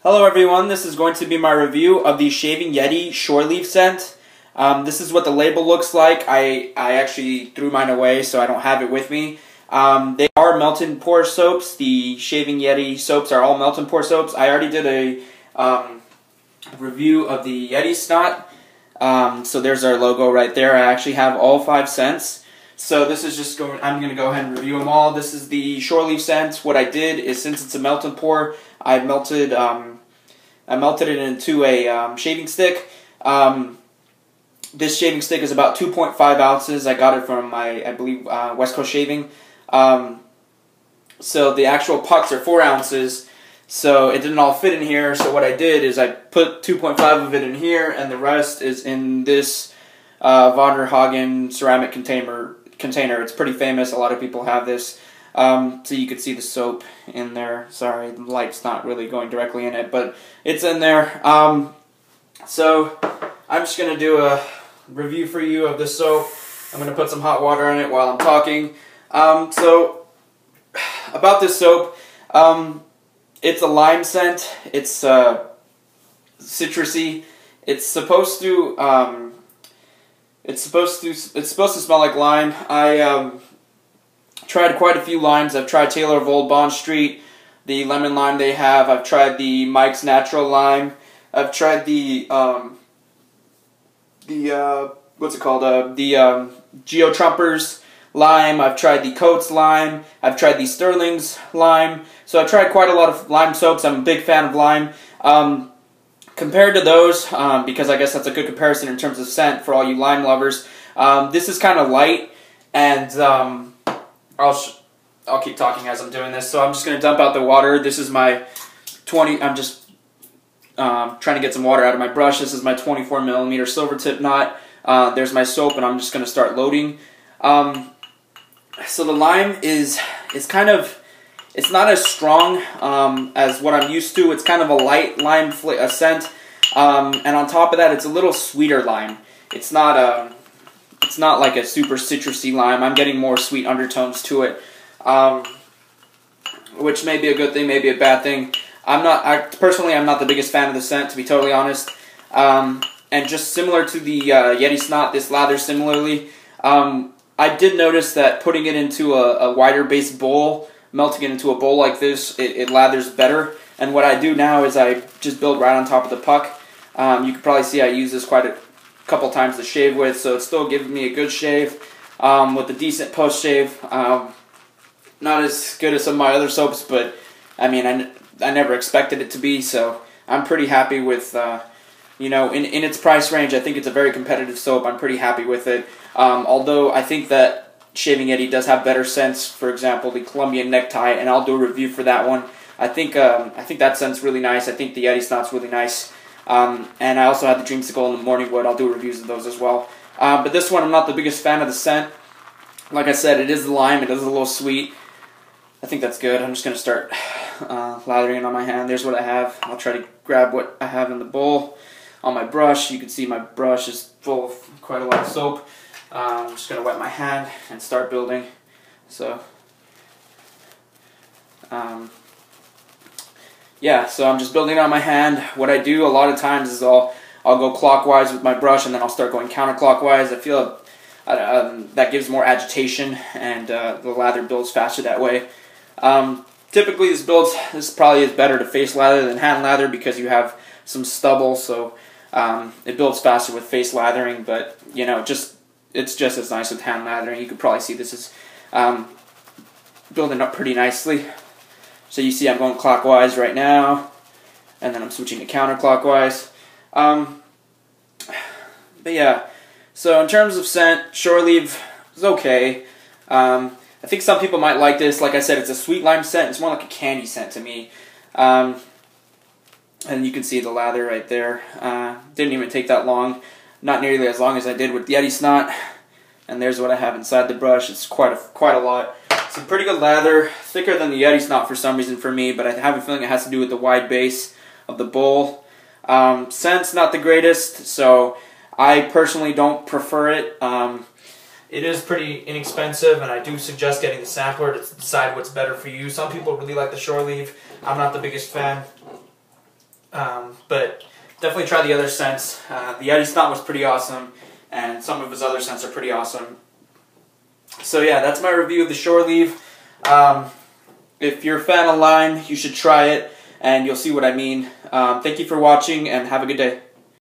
Hello everyone, this is going to be my review of the Shaving Yeti Shore Leave scent. This is what the label looks like. I actually threw mine away, so I don't have it with me. They are melt and pour soaps. The Shaving Yeti soaps are all melt and pour soaps. I already did a review of the Yeti snot. So there's our logo right there. I actually have all 5 scents. So this is just I'm going to go ahead and review them all. This is the Shore Leave scent. What I did is, since it's a melt and pour, I melted it into a shaving stick. This shaving stick is about 2.5 ounces. I got it from I believe West Coast Shaving. So the actual pucks are 4 ounces. So it didn't all fit in here. So what I did is I put 2.5 of it in here, and the rest is in this Von der Hagen ceramic container. It's pretty famous. A lot of people have this. So you could see the soap in there. Sorry, the light's not really going directly in it, but it's in there. So I'm just going to do a review for you of this soap. I'm going to put some hot water on it while I'm talking. So about this soap, it's a lime scent. It's citrusy. It's supposed to smell like lime. I tried quite a few limes. I've tried Taylor of Old Bond Street, the lemon lime they have. I've tried the Mike's Natural Lime. I've tried the what's it called? The Geo Trumpers lime. I've tried the Coates lime. I've tried the Sterling's lime. So I've tried quite a lot of lime soaps. I'm a big fan of lime. Compared to those, because I guess that's a good comparison in terms of scent for all you lime lovers, this is kind of light, and I'll keep talking as I'm doing this. So I'm just going to dump out the water. This is my I'm just trying to get some water out of my brush. This is my 24 millimeter silver tip knot. There's my soap, and I'm just going to start loading. So the lime is kind of, it's not as strong as what I'm used to. It's kind of a light lime scent, and on top of that, it's a little sweeter lime. It's not like a super citrusy lime. I'm getting more sweet undertones to it, which may be a good thing, maybe a bad thing. Personally, I'm not the biggest fan of the scent, to be totally honest. And just similar to the Yeti snot, this lathers similarly. I did notice that putting it into a wider base bowl, melting it into a bowl like this, it lathers better. And what I do now is I just build right on top of the puck. You can probably see I use this quite a couple times to shave with, so it's still giving me a good shave with a decent post shave. Not as good as some of my other soaps, but I mean, I never expected it to be, so I'm pretty happy with, you know, in its price range. I think it's a very competitive soap. I'm pretty happy with it. Although I think that Shaving Yeti does have better scents. For example, the Colombian Necktie, and I'll do a review for that one. I think that scent's really nice. I think the Yeti snot's really nice. And I also have the Dreamsicle and the Morning Wood. I'll do reviews of those as well. But this one, I'm not the biggest fan of the scent. Like I said, it is the lime. It is a little sweet. I think that's good. I'm just going to start lathering it on my hand. There's what I have. I'll try to grab what I have in the bowl. On my brush, you can see my brush is full of quite a lot of soap. I'm just going to wet my hand and start building. So, yeah, so I'm just building it on my hand. What I do a lot of times is I'll go clockwise with my brush, and then I'll start going counterclockwise. I feel that gives more agitation, and the lather builds faster that way. Typically, this probably is better to face lather than hand lather because you have some stubble, so it builds faster with face lathering. But you know, it's just as nice with hand lathering. You could probably see this is building up pretty nicely. So you see I'm going clockwise right now, and then I'm switching to counterclockwise. But yeah, so in terms of scent, Shore Leave is okay. I think some people might like this. Like I said, it's a sweet lime scent. It's more like a candy scent to me. And you can see the lather right there. Didn't even take that long. Not nearly as long as I did with Yeti snot. And there's what I have inside the brush. It's quite a lot. It's a pretty good lather, thicker than the Yeti snot for some reason for me, but I have a feeling it has to do with the wide base of the bowl. Scent's not the greatest, so I personally don't prefer it. It is pretty inexpensive, and I do suggest getting the sampler to decide what's better for you. Some people really like the Shore Leave. I'm not the biggest fan. But definitely try the other scents. The Yeti Snot was pretty awesome, and some of his other scents are pretty awesome. So yeah, that's my review of the Shore Leave. If you're a fan of Lime, you should try it, and you'll see what I mean. Thank you for watching, and have a good day.